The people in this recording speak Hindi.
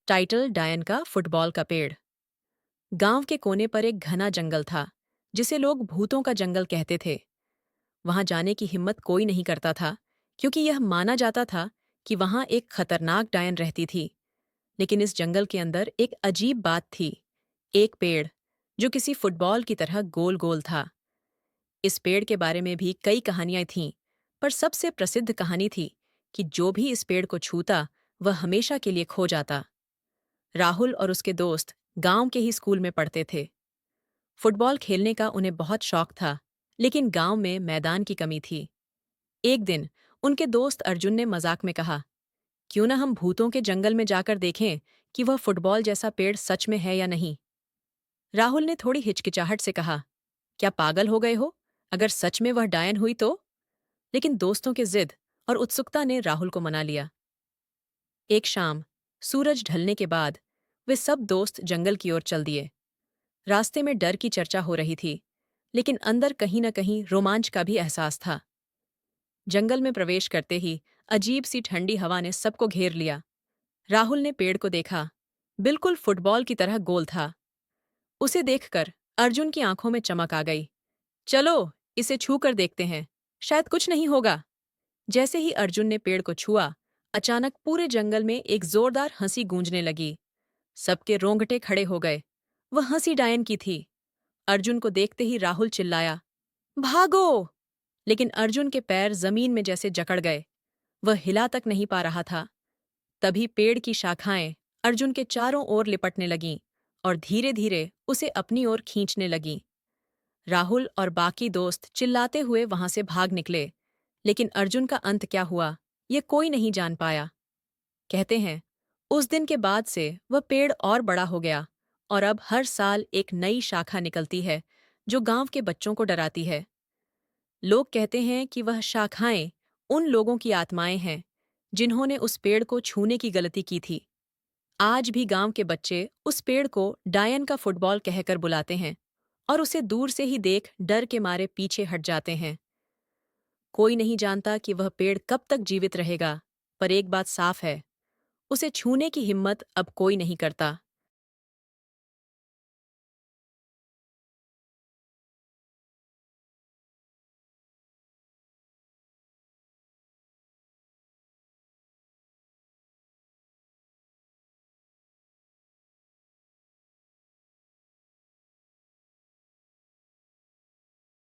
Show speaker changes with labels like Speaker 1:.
Speaker 1: टाइटल डायन का फुटबॉल का पेड़। गांव के कोने पर एक घना जंगल था जिसे लोग भूतों का जंगल कहते थे। वहां जाने की हिम्मत कोई नहीं करता था क्योंकि यह माना जाता था कि वहां एक खतरनाक डायन रहती थी। लेकिन इस जंगल के अंदर एक अजीब बात थी। एक पेड़ जो किसी फुटबॉल की तरह गोल गोल था। इस पेड़ के बारे में भी कई कहानियां थीं, पर सबसे प्रसिद्ध कहानी थी कि जो भी इस पेड़ को छूता वह हमेशा के लिए खो जाता। राहुल और उसके दोस्त गांव के ही स्कूल में पढ़ते थे। फुटबॉल खेलने का उन्हें बहुत शौक था, लेकिन गांव में मैदान की कमी थी। एक दिन उनके दोस्त अर्जुन ने मजाक में कहा, क्यों ना हम भूतों के जंगल में जाकर देखें कि वह फुटबॉल जैसा पेड़ सच में है या नहीं। राहुल ने थोड़ी हिचकिचाहट से कहा, क्या पागल हो गए हो? अगर सच में वह डायन हुई तो? लेकिन दोस्तों के जिद और उत्सुकता ने राहुल को मना लिया। एक शाम सूरज ढलने के बाद वे सब दोस्त जंगल की ओर चल दिए। रास्ते में डर की चर्चा हो रही थी, लेकिन अंदर कहीं न कहीं रोमांच का भी एहसास था। जंगल में प्रवेश करते ही अजीब सी ठंडी हवा ने सबको घेर लिया। राहुल ने पेड़ को देखा, बिल्कुल फुटबॉल की तरह गोल था। उसे देखकर अर्जुन की आंखों में चमक आ गई। चलो, इसे छू कर देखते हैं, शायद कुछ नहीं होगा। जैसे ही अर्जुन ने पेड़ को छुआ, अचानक पूरे जंगल में एक जोरदार हंसी गूंजने लगी। सबके रोंगटे खड़े हो गए। वह हंसी डायन की थी। अर्जुन को देखते ही राहुल चिल्लाया, भागो! लेकिन अर्जुन के पैर जमीन में जैसे जकड़ गए। वह हिला तक नहीं पा रहा था। तभी पेड़ की शाखाएं अर्जुन के चारों ओर लिपटने लगीं और धीरे धीरे उसे अपनी ओर खींचने लगीं। राहुल और बाकी दोस्त चिल्लाते हुए वहां से भाग निकले, लेकिन अर्जुन का अंत क्या हुआ, ये कोई नहीं जान पाया। कहते हैं, उस दिन के बाद से वह पेड़ और बड़ा हो गया और अब हर साल एक नई शाखा निकलती है जो गांव के बच्चों को डराती है। लोग कहते हैं कि वह शाखाएं उन लोगों की आत्माएं हैं जिन्होंने उस पेड़ को छूने की गलती की थी। आज भी गांव के बच्चे उस पेड़ को डायन का फुटबॉल कहकर बुलाते हैं और उसे दूर से ही देख डर के मारे पीछे हट जाते हैं। कोई नहीं जानता कि वह पेड़ कब तक जीवित रहेगा, पर एक बात साफ है, उसे छूने की हिम्मत अब कोई नहीं करता।